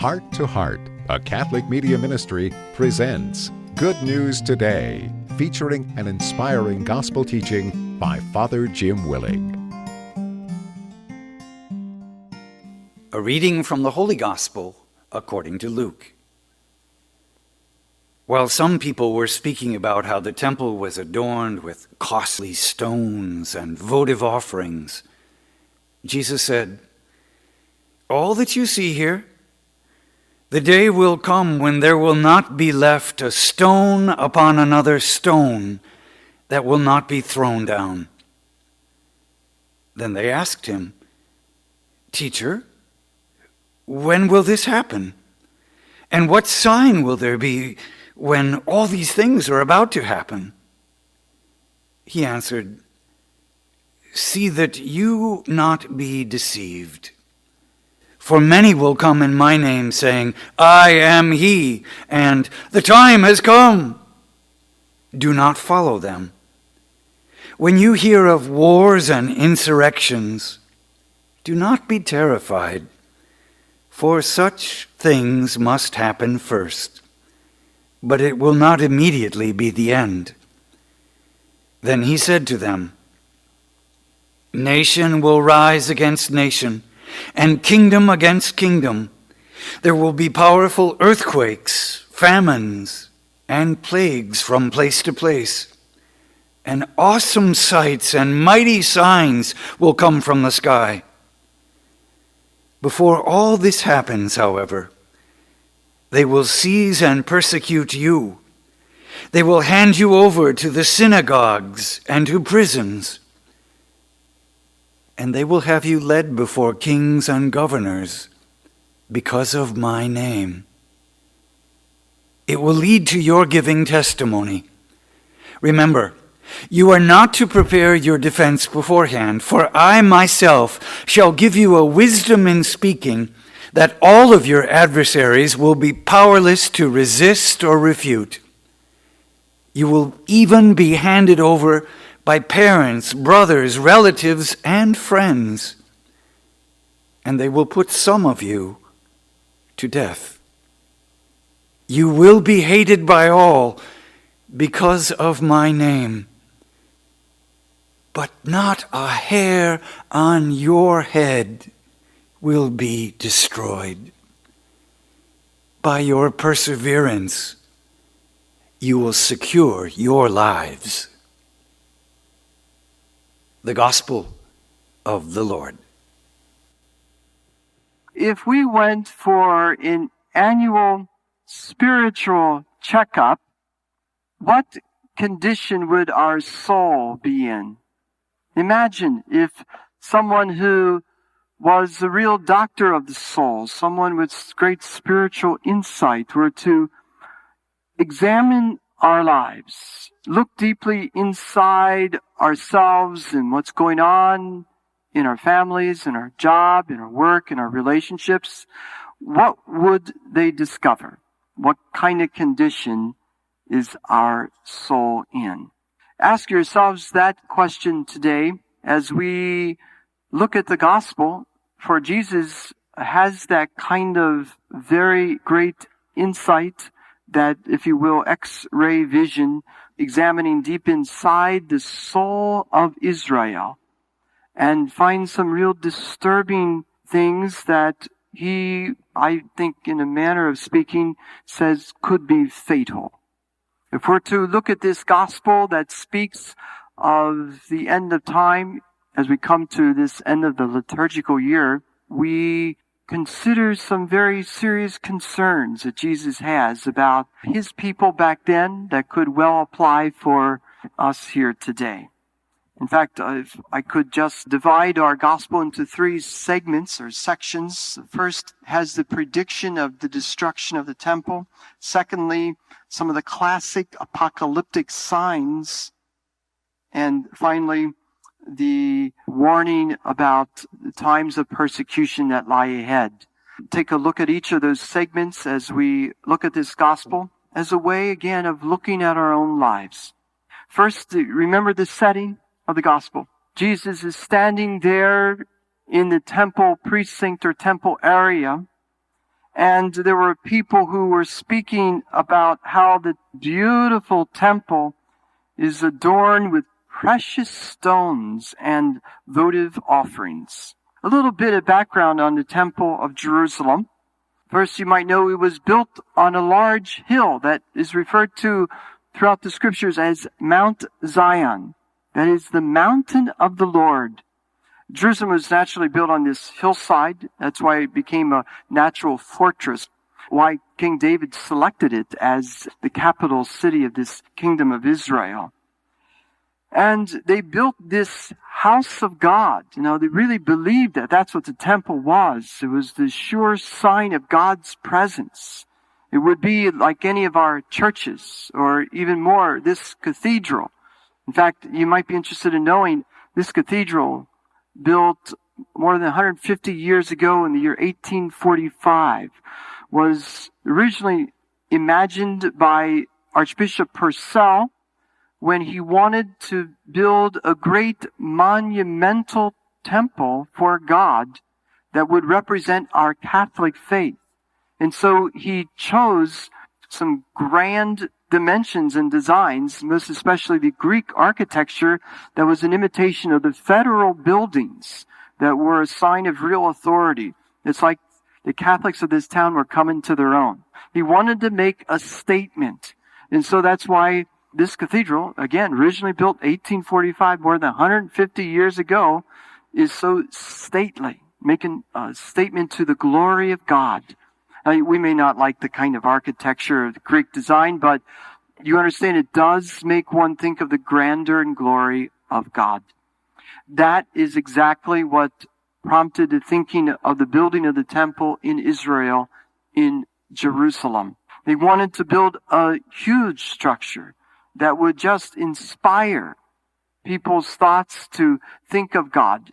Heart to Heart, a Catholic media ministry, presents Good News Today, featuring an inspiring gospel teaching by Father Jim Willing. A reading from the Holy Gospel according to Luke. While some people were speaking about how the temple was adorned with costly stones and votive offerings, Jesus said, "All that you see here, the day will come when there will not be left a stone upon another stone that will not be thrown down." Then they asked him, "Teacher, when will this happen? And what sign will there be when all these things are about to happen?" He answered, "See that you not be deceived. For many will come in my name, saying, 'I am he,' and 'the time has come.' Do not follow them. When you hear of wars and insurrections, do not be terrified, for such things must happen first, but it will not immediately be the end." Then he said to them, "Nation will rise against nation, and kingdom against kingdom. There will be powerful earthquakes, famines, and plagues from place to place. And awesome sights and mighty signs will come from the sky. Before all this happens, however, they will seize and persecute you. They will hand you over to the synagogues and to prisons. And they will have you led before kings and governors because of my name. It will lead to your giving testimony. Remember, you are not to prepare your defense beforehand, for I myself shall give you a wisdom in speaking that all of your adversaries will be powerless to resist or refute. You will even be handed over by parents, brothers, relatives, and friends, and they will put some of you to death. You will be hated by all because of my name, but not a hair on your head will be destroyed. By your perseverance, you will secure your lives." The Gospel of the Lord. If we went for an annual spiritual checkup, what condition would our soul be in? Imagine if someone who was the real doctor of the soul, someone with great spiritual insight, were to examine our lives, look deeply inside ourselves and what's going on in our families, in our job, in our work, in our relationships. What would they discover? What kind of condition is our soul in? Ask yourselves that question today as we look at the gospel, for Jesus has that kind of very great insight, that, if you will, X-ray vision, examining deep inside the soul of Israel, and find some real disturbing things that he, I think, in a manner of speaking, says could be fatal. If we're to look at this gospel that speaks of the end of time, as we come to this end of the liturgical year, we consider some very serious concerns that Jesus has about his people back then that could well apply for us here today. In fact, if I could just divide our gospel into three segments or sections. The first has the prediction of the destruction of the temple. Secondly, some of the classic apocalyptic signs. And finally, the warning about the times of persecution that lie ahead. Take a look at each of those segments as we look at this gospel as a way, again, of looking at our own lives. First, remember the setting of the gospel. Jesus is standing there in the temple precinct or temple area, And there were people who were speaking about how the beautiful temple is adorned with precious stones and votive offerings. A little bit of background on the Temple of Jerusalem. First, you might know it was built on a large hill that is referred to throughout the scriptures as Mount Zion. That is the mountain of the Lord. Jerusalem was naturally built on this hillside. That's why it became a natural fortress. Why King David selected it as the capital city of this kingdom of Israel. And they built this house of God. They really believed that that's what the temple was. It was the sure sign of God's presence. It would be like any of our churches, or even more, this cathedral. In fact, you might be interested in knowing this cathedral, built more than 150 years ago in the year 1845, was originally imagined by Archbishop Purcell when he wanted to build a great monumental temple for God that would represent our Catholic faith. And so he chose some grand dimensions and designs, most especially the Greek architecture that was an imitation of the federal buildings that were a sign of real authority. It's like the Catholics of this town were coming to their own. He wanted to make a statement. And so that's why this cathedral, again, originally built 1845, more than 150 years ago, is so stately, making a statement to the glory of God. Now, we may not like the kind of architecture of the Greek design, but you understand it does make one think of the grandeur and glory of God. That is exactly what prompted the thinking of the building of the temple in Israel, in Jerusalem. They wanted to build a huge structure that would just inspire people's thoughts to think of God.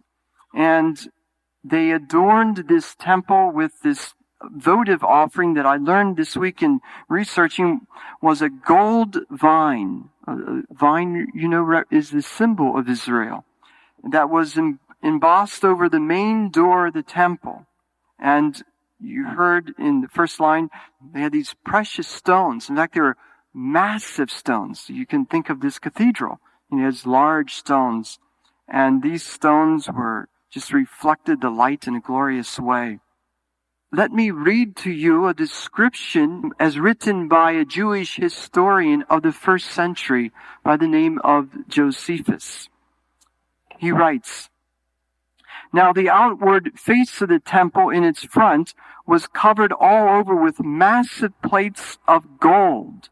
And they adorned this temple with this votive offering that I learned this week in researching was a gold vine. A vine, is the symbol of Israel. That was embossed over the main door of the temple. And you heard in the first line, they had these precious stones. In fact, they were massive stones. You can think of this cathedral. It has large stones. And these stones were just reflected the light in a glorious way. Let me read to you a description as written by a Jewish historian of the first century by the name of Josephus. He writes, "Now the outward face of the temple in its front was covered all over with massive plates of gold.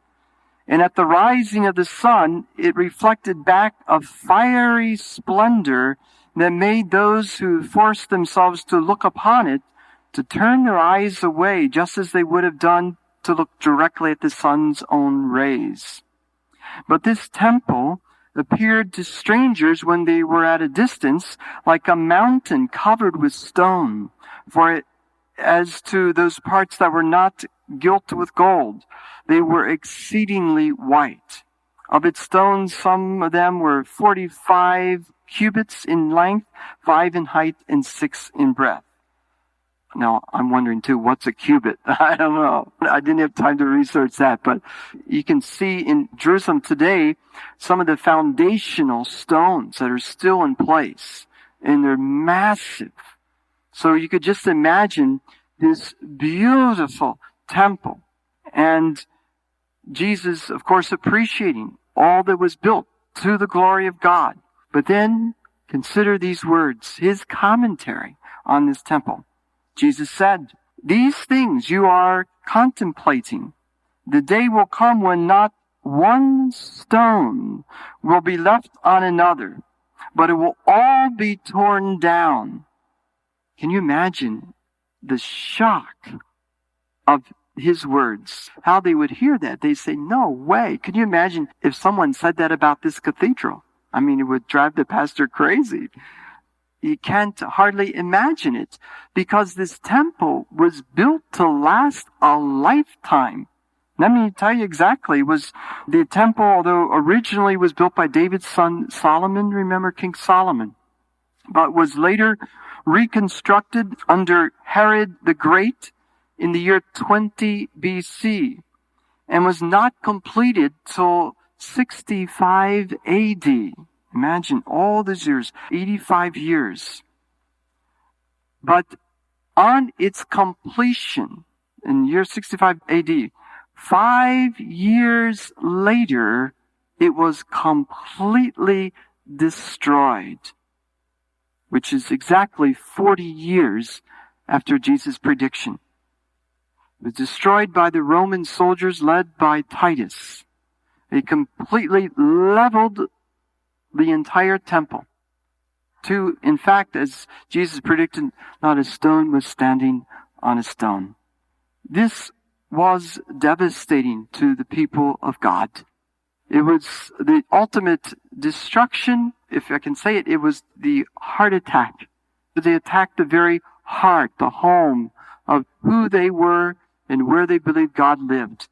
And at the rising of the sun, it reflected back a fiery splendor that made those who forced themselves to look upon it to turn their eyes away, just as they would have done to look directly at the sun's own rays. But this temple appeared to strangers when they were at a distance like a mountain covered with stone. For as to those parts that were not gilt with gold, they were exceedingly white. Of its stones, some of them were 45 cubits in length, 5 in height, and 6 in breadth." Now, I'm wondering too, what's a cubit? I don't know. I didn't have time to research that, but you can see in Jerusalem today some of the foundational stones that are still in place, and they're massive. So you could just imagine this beautiful temple, and Jesus, of course, appreciating all that was built to the glory of God. But then consider these words, his commentary on this temple. Jesus said, "These things you are contemplating. The day will come when not one stone will be left on another, but it will all be torn down." Can you imagine the shock of his words? How they would hear that. They'd say, "No way." Can you imagine if someone said that about this cathedral? I mean, it would drive the pastor crazy. You can't hardly imagine it, because this temple was built to last a lifetime. Let me tell you exactly. It was the temple, although originally was built by David's son Solomon, remember King Solomon, but was later reconstructed under Herod the Great in the year 20 BC and was not completed till 65 AD. Imagine all these years, 85 years. But on its completion in year 65 AD, 5 years later, it was completely destroyed, which is exactly 40 years after Jesus' prediction. It was destroyed by the Roman soldiers led by Titus. They completely leveled the entire temple. In fact, as Jesus predicted, not a stone was standing on a stone. This was devastating to the people of God. It was the ultimate destruction, if I can say it. It was the heart attack. They attacked the very heart, the home of who they were and where they believed God lived.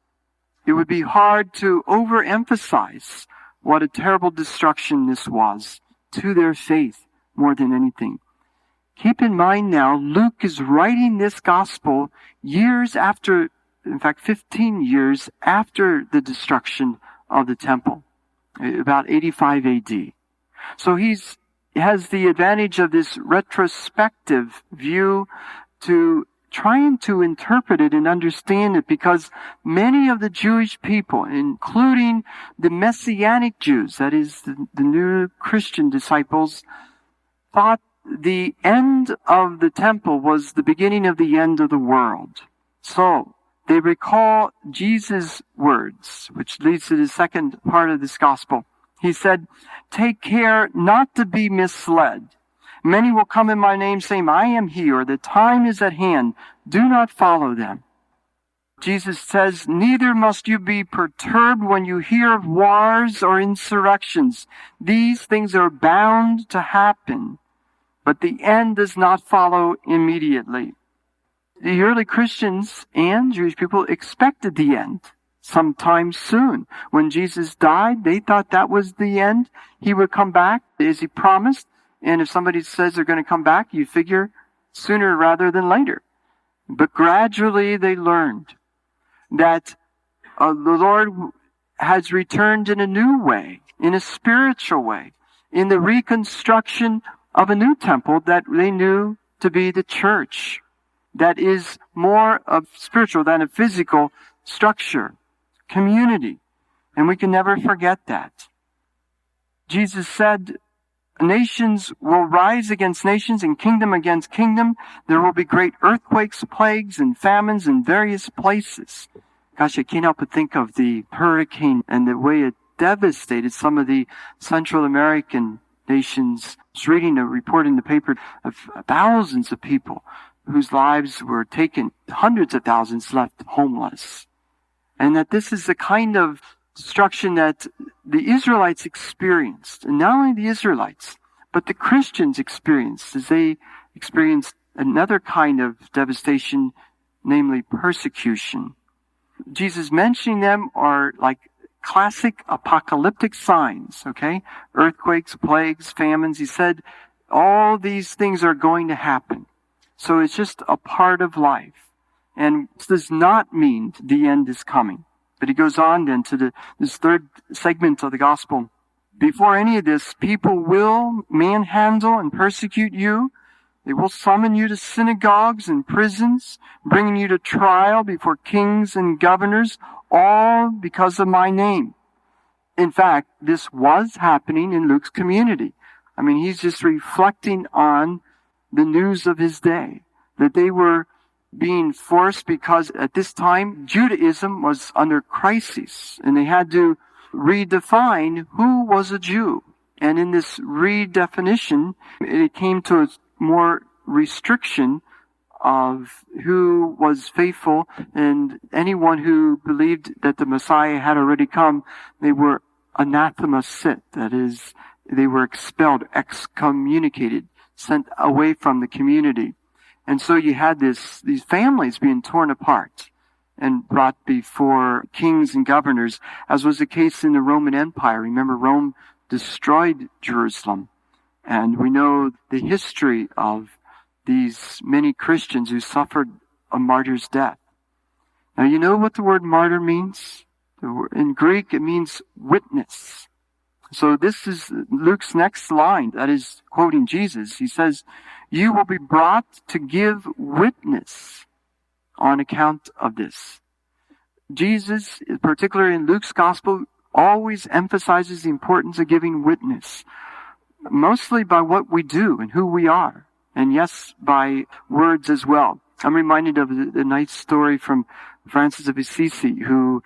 It would be hard to overemphasize what a terrible destruction this was to their faith more than anything. Keep in mind now, Luke is writing this gospel years after, in fact, 15 years after the destruction of the temple, about 85 AD. So he has the advantage of this retrospective view to trying to interpret it and understand it, because many of the Jewish people, including the Messianic Jews, that is the new Christian disciples, thought the end of the temple was the beginning of the end of the world. So they recall Jesus' words, which leads to the second part of this gospel. He said, "Take care not to be misled. Many will come in my name saying, 'I am he,' or 'the time is at hand.' Do not follow them." Jesus says, "Neither must you be perturbed when you hear of wars or insurrections. These things are bound to happen, but the end does not follow immediately." The early Christians and Jewish people expected the end sometime soon. When Jesus died, they thought that was the end. He would come back as he promised. And if somebody says they're going to come back, you figure sooner rather than later. But gradually they learned that the Lord has returned in a new way, in a spiritual way, in the reconstruction of a new temple that they knew to be the church, that is more of spiritual than a physical structure, community. And we can never forget that. Jesus said, "Nations will rise against nations and kingdom against kingdom. There will be great earthquakes, plagues, and famines in various places." Gosh, I can't help but think of the hurricane and the way it devastated some of the Central American nations. I was reading a report in the paper of thousands of people whose lives were taken, hundreds of thousands left homeless. And that this is the kind of destruction that the Israelites experienced. And not only the Israelites, but the Christians experienced, as they experienced another kind of devastation, namely persecution. Jesus mentioning them are like classic apocalyptic signs, okay? Earthquakes, plagues, famines. He said all these things are going to happen. So it's just a part of life. And this does not mean the end is coming. But he goes on then to this third segment of the gospel. Before any of this, people will manhandle and persecute you. They will summon you to synagogues and prisons, bringing you to trial before kings and governors, all because of my name. In fact, this was happening in Luke's community. I mean, he's just reflecting on the news of his day, that they were being forced because at this time Judaism was under crisis and they had to redefine who was a Jew. And in this redefinition, it came to a more restriction of who was faithful, and anyone who believed that the Messiah had already come, they were anathema sit. That is, they were expelled, excommunicated, sent away from the community. And so you had these families being torn apart and brought before kings and governors, as was the case in the Roman Empire. Remember, Rome destroyed Jerusalem. And we know the history of these many Christians who suffered a martyr's death. Now, you know what the word martyr means? In Greek, it means witness. So this is Luke's next line, that is quoting Jesus. He says, you will be brought to give witness on account of this. Jesus, particularly in Luke's gospel, always emphasizes the importance of giving witness, mostly by what we do and who we are, and yes, by words as well. I'm reminded of a nice story from Francis of Assisi, who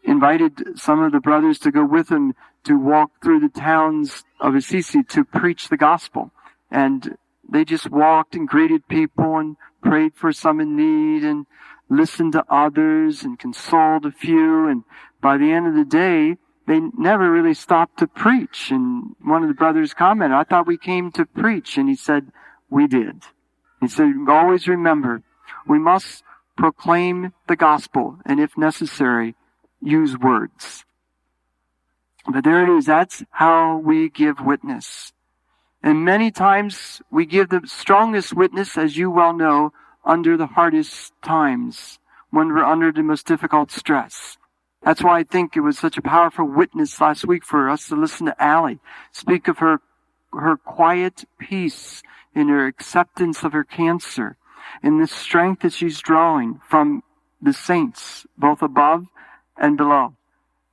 invited some of the brothers to go with him to walk through the towns of Assisi to preach the gospel. And they just walked and greeted people and prayed for some in need and listened to others and consoled a few. And by the end of the day, they never really stopped to preach. And one of the brothers commented, I thought we came to preach. And he said, we did. He said, always remember, we must proclaim the gospel, and if necessary, use words. But there it is. That's how we give witness. And many times we give the strongest witness, as you well know, under the hardest times, when we're under the most difficult stress. That's why I think it was such a powerful witness last week for us to listen to Allie speak of her quiet peace in her acceptance of her cancer, and the strength that she's drawing from the saints, both above and below.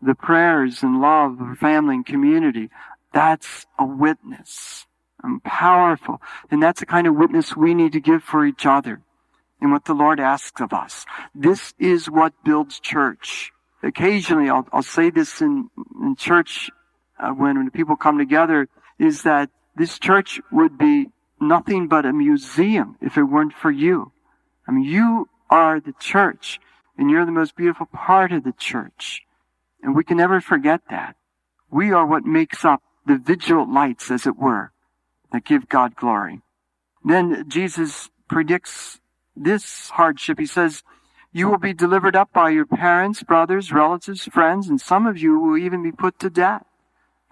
The prayers and love of her family and community. That's a witness. And powerful. And that's the kind of witness we need to give for each other and what the Lord asks of us. This is what builds church. Occasionally, I'll say this in church when people come together, is that this church would be nothing but a museum if it weren't for you. I mean, you are the church, and you're the most beautiful part of the church. And we can never forget that. We are what makes up the vigil lights, as it were, that give God glory. Then Jesus predicts this hardship. He says, you will be delivered up by your parents, brothers, relatives, friends, and some of you will even be put to death.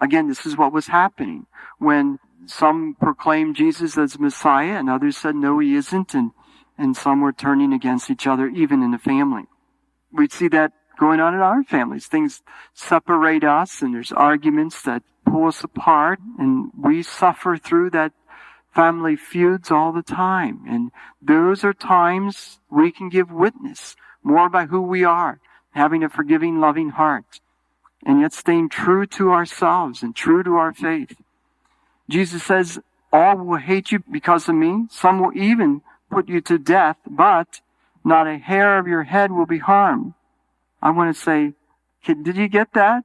Again, this is what was happening when some proclaimed Jesus as Messiah and others said, no, he isn't. And some were turning against each other, even in the family. We'd see that going on in our families. Things separate us, and there's arguments that pull us apart, and we suffer through that family feuds all the time. And those are times we can give witness more by who we are, having a forgiving, loving heart, and yet staying true to ourselves and true to our faith. Jesus says, all will hate you because of me. Some will even put you to death, but not a hair of your head will be harmed. I want to say, did you get that?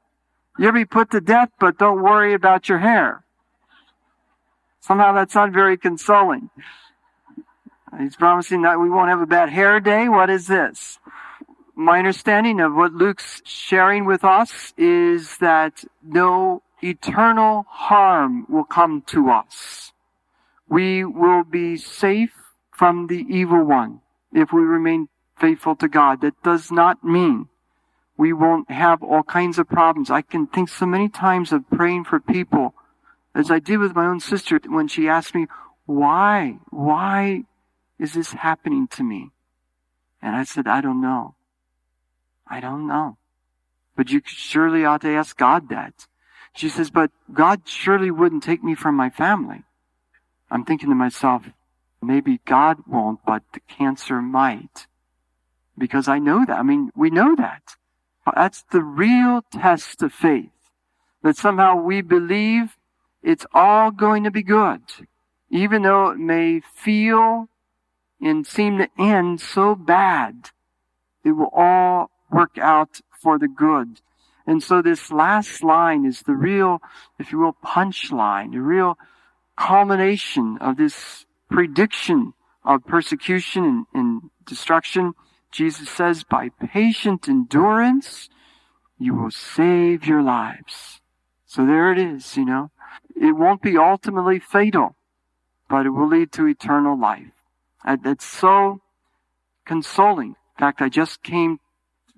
You'll be put to death, but don't worry about your hair. Somehow that's not very consoling. He's promising that we won't have a bad hair day. What is this? My understanding of what Luke's sharing with us is that no eternal harm will come to us. We will be safe from the evil one if we remain faithful to God. That does not mean we won't have all kinds of problems. I can think so many times of praying for people, as I did with my own sister when she asked me, why is this happening to me? And I said, I don't know. But you surely ought to ask God that. She says, but God surely wouldn't take me from my family. I'm thinking to myself, maybe God won't, but the cancer might. Because I know that. I mean, we know that. That's the real test of faith. That somehow we believe it's all going to be good. Even though it may feel and seem to end so bad, it will all work out for the good. And so this last line is the real, if you will, punchline, the real culmination of this prediction of persecution and destruction. Jesus says, by patient endurance, you will save your lives. So there it is, you know. It won't be ultimately fatal, but it will lead to eternal life. It's so consoling. In fact, I just came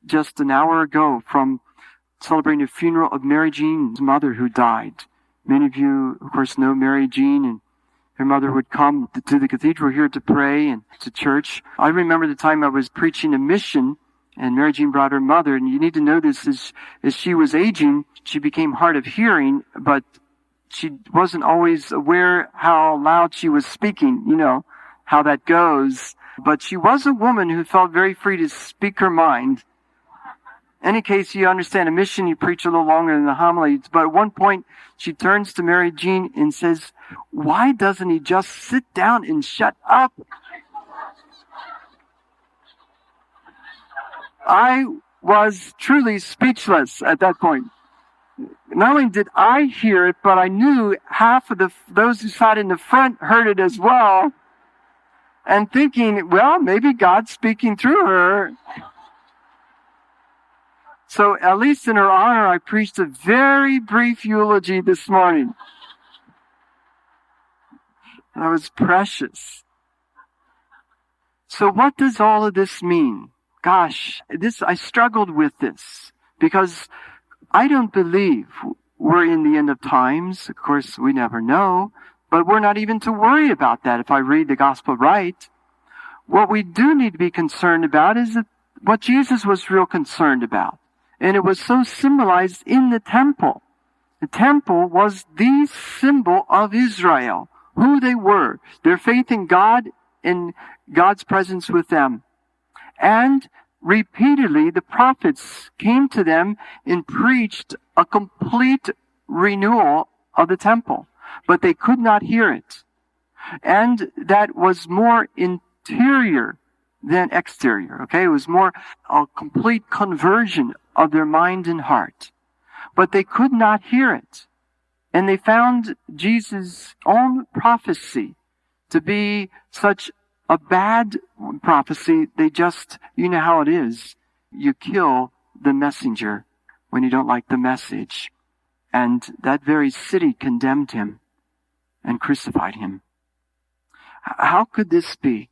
just an hour ago from celebrating the funeral of Mary Jean's mother who died. Many of you, of course, know Mary Jean, and Her mother would come to the cathedral here to pray and to church. I remember the time I was preaching a mission, and Mary Jean brought her mother, and you need to know this, as she was aging, she became hard of hearing, but she wasn't always aware how loud she was speaking, how that goes. But she was a woman who felt very free to speak her mind. In any case, you understand, a mission, you preach a little longer than the homily. But at one point, she turns to Mary Jean and says, "Why doesn't he just sit down and shut up?" I was truly speechless at that point. Not only did I hear it, but I knew half of those who sat in the front heard it as well. And thinking, well, maybe God's speaking through her. So at least in her honor, I preached a very brief eulogy this morning. That was precious. So what does all of this mean? Gosh, I struggled with this because I don't believe we're in the end of times. Of course, we never know, but we're not even to worry about that if I read the gospel right. What we do need to be concerned about is what Jesus was real concerned about. And it was so symbolized in the temple. The temple was the symbol of Israel, who they were, their faith in God and God's presence with them. And repeatedly, the prophets came to them and preached a complete renewal of the temple, but they could not hear it. And that was more interior than exterior, okay? It was more a complete conversion of their mind and heart. But they could not hear it. And they found Jesus' own prophecy to be such a bad prophecy. They just, you know how it is. You kill the messenger when you don't like the message. And that very city condemned him and crucified him. How could this be?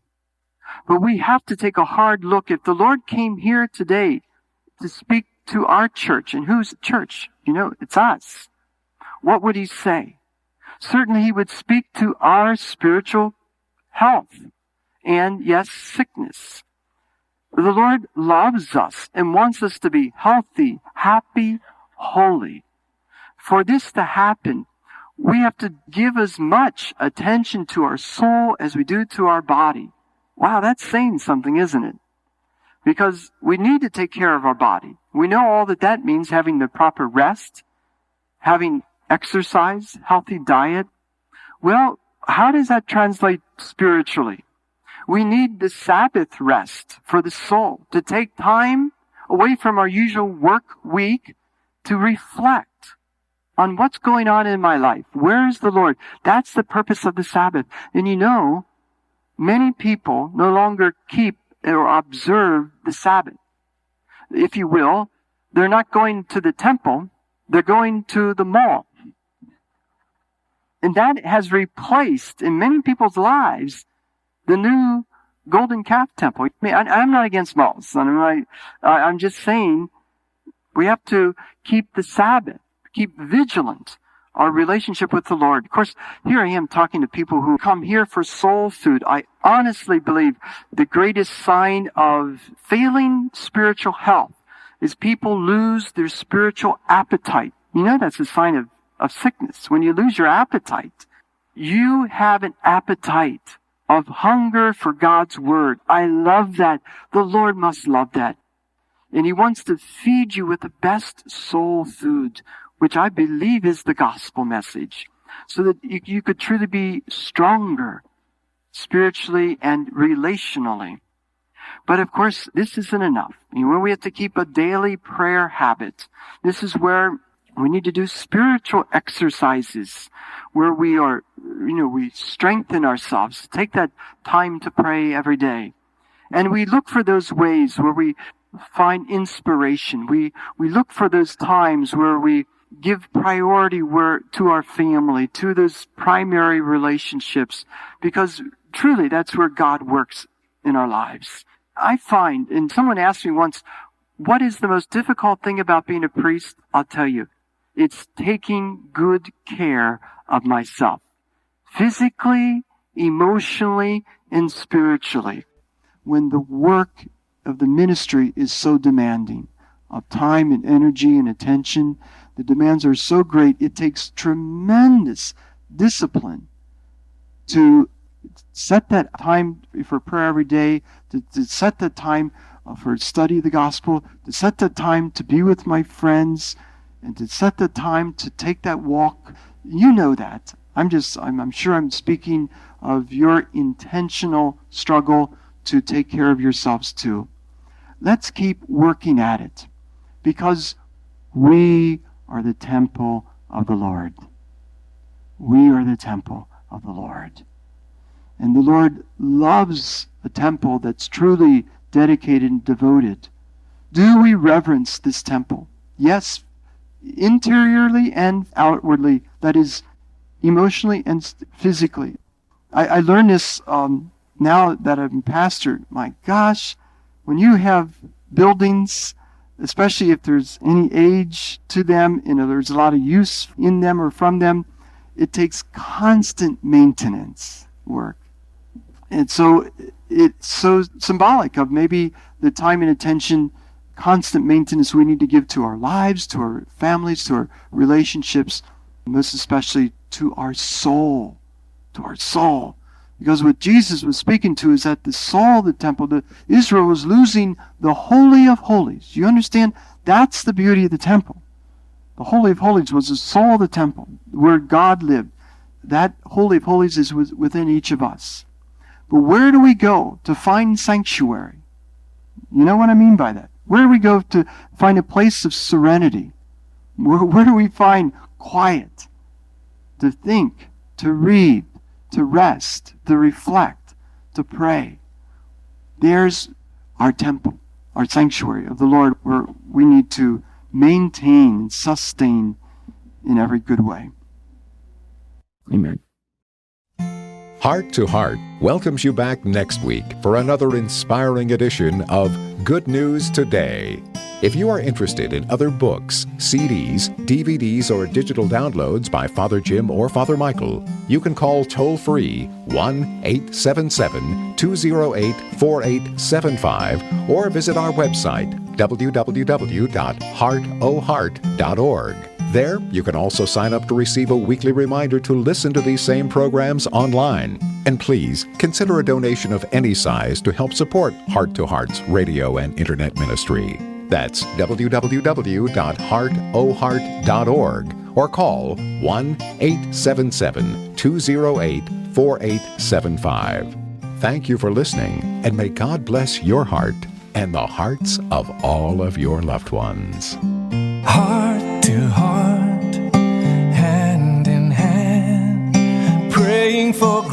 But we have to take a hard look. If the Lord came here today to speak to our church, and whose church? It's us. What would he say? Certainly he would speak to our spiritual health and, yes, sickness. The Lord loves us and wants us to be healthy, happy, holy. For this to happen, we have to give as much attention to our soul as we do to our body. Wow, that's saying something, isn't it? Because we need to take care of our body. We know all that means: having the proper rest, having exercise, healthy diet. Well, how does that translate spiritually? We need the Sabbath rest for the soul, to take time away from our usual work week to reflect on what's going on in my life. Where is the Lord? That's the purpose of the Sabbath. And many people no longer keep or observe the Sabbath. If you will, they're not going to the temple, they're going to the mall. And that has replaced, in many people's lives, the new golden calf temple. I'm not against malls. I'm just saying we have to keep the Sabbath, keep vigilant our relationship with the Lord. Of course, here I am talking to people who come here for soul food. I honestly believe the greatest sign of failing spiritual health is people lose their spiritual appetite. That's a sign of sickness. When you lose your appetite, you have an appetite of hunger for God's word. I love that. The Lord must love that. And he wants to feed you with the best soul food, which I believe is the gospel message, so that you could truly be stronger spiritually and relationally. But of course, this isn't enough. We have to keep a daily prayer habit. This is where we need to do spiritual exercises, where we strengthen ourselves, take that time to pray every day. And we look for those ways where we find inspiration. We look for those times where we give priority to our family, to those primary relationships, because truly that's where God works in our lives. I find, and someone asked me once, what is the most difficult thing about being a priest? I'll tell you, it's taking good care of myself, physically, emotionally, and spiritually. When the work of the ministry is so demanding of time and energy and attention, the demands are so great, it takes tremendous discipline to set that time for prayer every day, to set that time for study of the gospel, to set that time to be with my friends, and to set the time to take that walk. You know that. I'm sure I'm speaking of your intentional struggle to take care of yourselves too. Let's keep working at it, because we are the temple of the Lord. We are the temple of the Lord. And the Lord loves a temple that's truly dedicated and devoted. Do we reverence this temple? Yes, interiorly and outwardly, that is, emotionally and physically. I learned this now that I'm pastor. My gosh, when you have buildings, especially if there's any age to them, there's a lot of use in them or from them, it takes constant maintenance work. And so it's so symbolic of maybe the time and attention, constant maintenance we need to give to our lives, to our families, to our relationships, most especially to our soul. To our soul. Because what Jesus was speaking to is that the soul of the temple, Israel was losing the Holy of Holies. You understand? That's the beauty of the temple. The Holy of Holies was the soul of the temple, where God lived. That Holy of Holies is within each of us. But where do we go to find sanctuary? You know what I mean by that? Where do we go to find a place of serenity? Where do we find quiet to think, to read, to rest, to reflect, to pray? There's our temple, our sanctuary of the Lord, where we need to maintain and sustain in every good way. Amen. Heart to Heart welcomes you back next week for another inspiring edition of Good News Today. If you are interested in other books, CDs, DVDs, or digital downloads by Father Jim or Father Michael, you can call toll-free 1-877-208-4875 or visit our website, www.heartoheart.org. There, you can also sign up to receive a weekly reminder to listen to these same programs online. And please, consider a donation of any size to help support Heart to Heart's radio and internet ministry. That's www.heartoheart.org or call 1-877-208-4875. Thank you for listening, and may God bless your heart and the hearts of all of your loved ones. Heart to heart, hand in hand, praying for